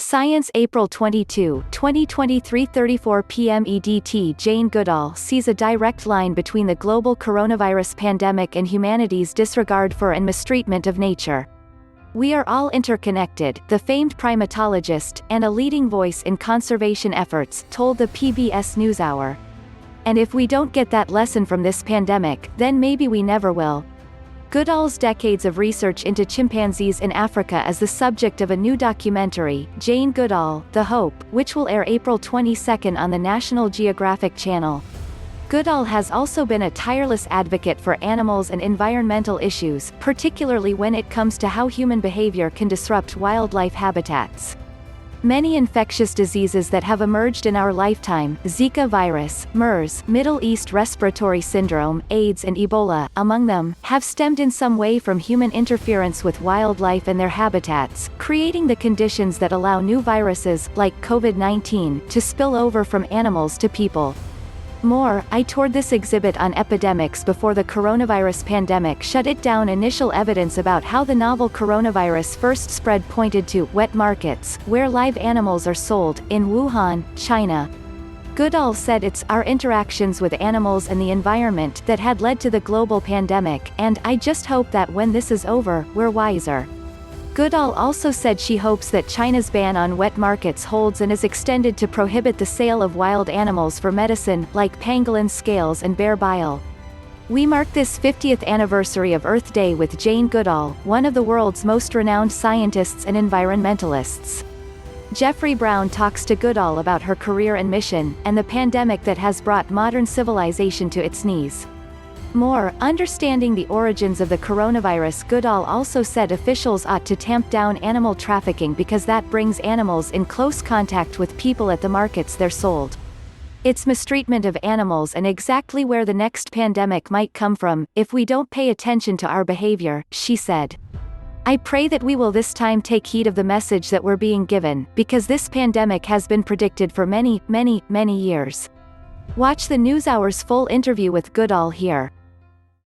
Science April 22, 2023 34 PM EDTJane Goodall sees a direct line between the global coronavirus pandemic and humanity's disregard for and mistreatment of nature. We are all interconnected, the famed primatologist, and a leading voice in conservation efforts, told the PBS NewsHour. And if we don't get that lesson from this pandemic, then maybe we never will. Goodall's decades of research into chimpanzees in Africa is the subject of a new documentary, Jane Goodall, The Hope, which will air April 22 on the National Geographic Channel. Goodall has also been a tireless advocate for animals and environmental issues, particularly when it comes to how human behavior can disrupt wildlife habitats. Many infectious diseases that have emerged in our lifetime, Zika virus, MERS, Middle East respiratory syndrome, AIDS and Ebola, among them, have stemmed in some way from human interference with wildlife and their habitats, creating the conditions that allow new viruses, like COVID-19, to spill over from animals to people. I toured this exhibit on epidemics before the coronavirus pandemic shut it down. Initial evidence about how the novel coronavirus first spread pointed to wet markets, where live animals are sold, in Wuhan, China. Goodall said it's our interactions with animals and the environment that had led to the global pandemic, and I just hope that when this is over, we're wiser. Goodall also said she hopes that China's ban on wet markets holds and is extended to prohibit the sale of wild animals for medicine, like pangolin scales and bear bile. We mark this 50th anniversary of Earth Day with Jane Goodall, one of the world's most renowned scientists and environmentalists. Jeffrey Brown talks to Goodall about her career and mission, and the pandemic that has brought modern civilization to its knees. Understanding the origins of the coronavirus. Goodall also said officials ought to tamp down animal trafficking because that brings animals in close contact with people at the markets they're sold. It's mistreatment of animals and exactly where the next pandemic might come from, if we don't pay attention to our behavior, she said. I pray that we will this time take heed of the message that we're being given, because this pandemic has been predicted for many, many, many years. Watch the NewsHour's full interview with Goodall here.